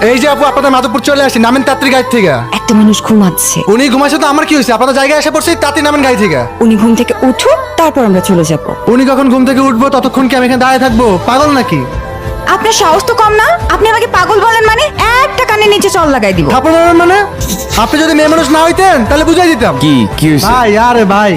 এই যে আপু আপনাদের মাধবপুর চলে আসি, নামেন তাড়াতাড়ি গাড়ি থেকে। একটা মানুষ ঘুমাচ্ছে। উনি ঘুমাইছে তো আমার কি হয়েছে? আপনাদের জায়গায় এসে পড়ছি, তাড়াতাড়ি নামেন গাড়ি থেকে। উনি ঘুম থেকে উঠুক, তারপর আমরা চলে যাব। উনি কখন ঘুম থেকে উঠবো ততক্ষণ কি আমি এখানে দাঁড়িয়ে থাকবো? পাগল নাকি? আপনার সাহস তো কম না? আপনি আমাকে পাগল বলেন মানে একটা কানে নিচে চল লাগাই দিব। থাপড় মারবেন মানে? আপনি যদি মেয়ে মানুষ না হইতেন তাহলে বুঝাই দিতাম। কি হয়েছে? ভাই আরে ভাই,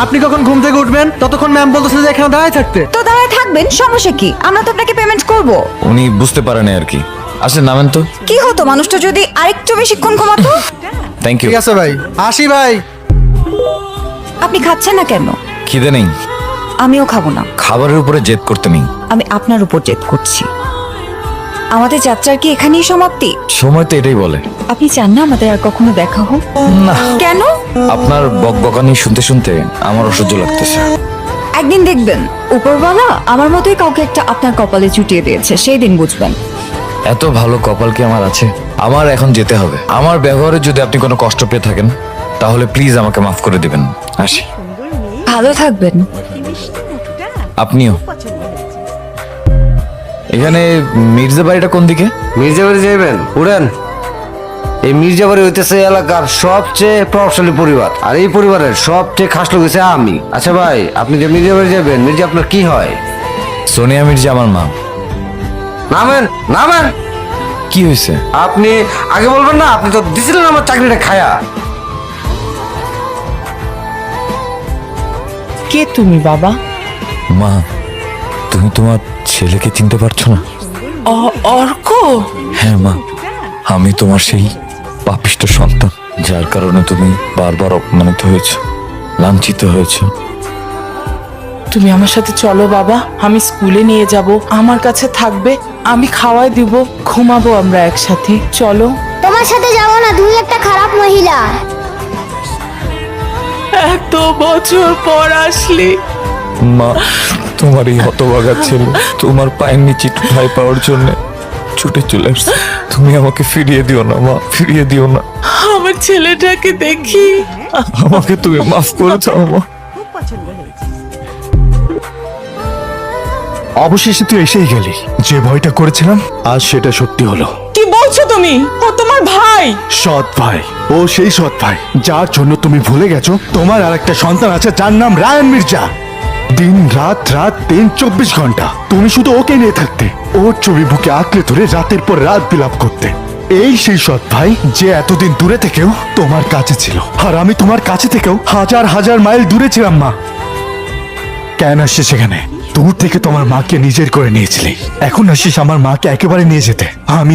আপনি কখন ঘুম থেকে উঠবেন ততক্ষণ ম্যাম বলতেছে যে এখানে দাঁড়িয়ে থাকতে। তো দাঁড়ায় থাকবেন, সমস্যা কি? আমরা তো আপনাকে পেমেন্ট করব। উনি বুঝতে পারেনি আর কি। আসলে নামেন তো। কি হতো মানুষটা যদি আরেকটু বেশিক্ষণ ঘুমাতো? Thank you. ঠিক আছে ভাই, আসি ভাই। আপনি খাচ্ছেন না কেন? খিদে নেই। আমিও খাবো না। খাবারের উপরে জেদ করতে নেই। আমি আপনার উপর জেদ করছি। আমাদের যাত্রার কি এখানেই সমাপ্তি? সময় তো এটাই বলে। আপনি চান না আমাদের আর কখনো দেখা হোক? না, কেন? আপনার বকবকানি শুনতে শুনতে আমার অসহ্য লাগতেছে। একদিন দেখবেন উপরওয়ালা আমার মতোই কাউকে একটা আপনার কপালে চুটিয়ে দিয়েছে, সেই দিন বুঝবেন। এত ভালো কপাল কি আমার আছে? আমার এখন যেতে হবে। আমার ব্যবহারে যদি আপনি কোনো কষ্ট পেয়ে থাকেন তাহলে প্লিজ আমাকে মাফ করে দিবেন। আসি। ভালো থাকবেন। আপনিও। এখানে মির্জা বাড়িটা কোন দিকে? মির্জাবাড়ি যাইবেন, উড়েন। এই মির্জাবাড়ি হইতেছে এলাকার সবচেয়ে প্রভাবশালী পরিবার, আর এই পরিবারের সবচেয়ে খাস লোক হইছে আমি। আচ্ছা ভাই, আপনি যে মির্জাবাড়ি যাবেন, মির্জা আপনার কি হয়? সোনিয়া মির্জা আমার মা। নামেন নামেন। কি হয়েছে? আপনি আগে বলবেন না? আপনি তো দিছিলেন আমার চাকরিটা খায়া। কে তুমি বাবা? মা, তুমি তোমার ছেলেকে চিনতে পারছো না? অর্ক? হ্যাঁ মা, আমি তোমার সেই পাপিষ্ট সন্তান যার কারণে তুমি বারবার অপমানিত হয়েছ, লাঞ্ছিত হয়েছ। তুমি আমার সাথে চলো বাবা, আমি স্কুলে নিয়ে যাব, আমার কাছে থাকবে, আমি খাওয়াই দিব, ঘুমাবো আমরা একসাথে। চলো। তোমার সাথে যাব না, তুমি একটা খারাপ মহিলা। এত বছর পর আসলে। মা, তোমার এই হতভাগা ছেলে তোমার পায়ের নিচে একটু ঠাঁই পাওয়ার জন্য ছুটে চলে আসছে। তুমি আমাকে ফিরিয়ে দিও না মা, ফিরিয়ে দিও না। আমার ছেলেটাকে দেখি। আমাকে তুমি মাফ করে দাও মা। অবশেষে তুই এসেই গেলি। যে ভয়টা করেছিলাম আজ সেটা সত্যি হলো। কি বলছো তুমি? ও তোমার ভাই? সৎ ভাই, ও সেই সৎ ভাই যার জন্য তুমি ভুলে গেছো তোমার আর একটা সন্তান আছে যার নাম রায়ান মির্জা। দিন রাত রাত দিন 24 ঘন্টা তুমি শুধু ওকে নিয়ে থাকতে, ওর ছবি বুকে আঁকড়ে ধরে রাতের পর রাত বিলাপ করতে। এই সেই সৎ ভাই যে এতদিন দূরে থেকেও তোমার কাছে ছিল, আর আমি তোমার কাছে থেকেও হাজার হাজার মাইল দূরে ছিলাম মা। কেন আসছিস সেখানে? দূর থেকে তোমার মাকে নিজের করে নিয়েছিলি, এখন আসিস আমার মাকে একেবারে নিয়ে যেতে। আমি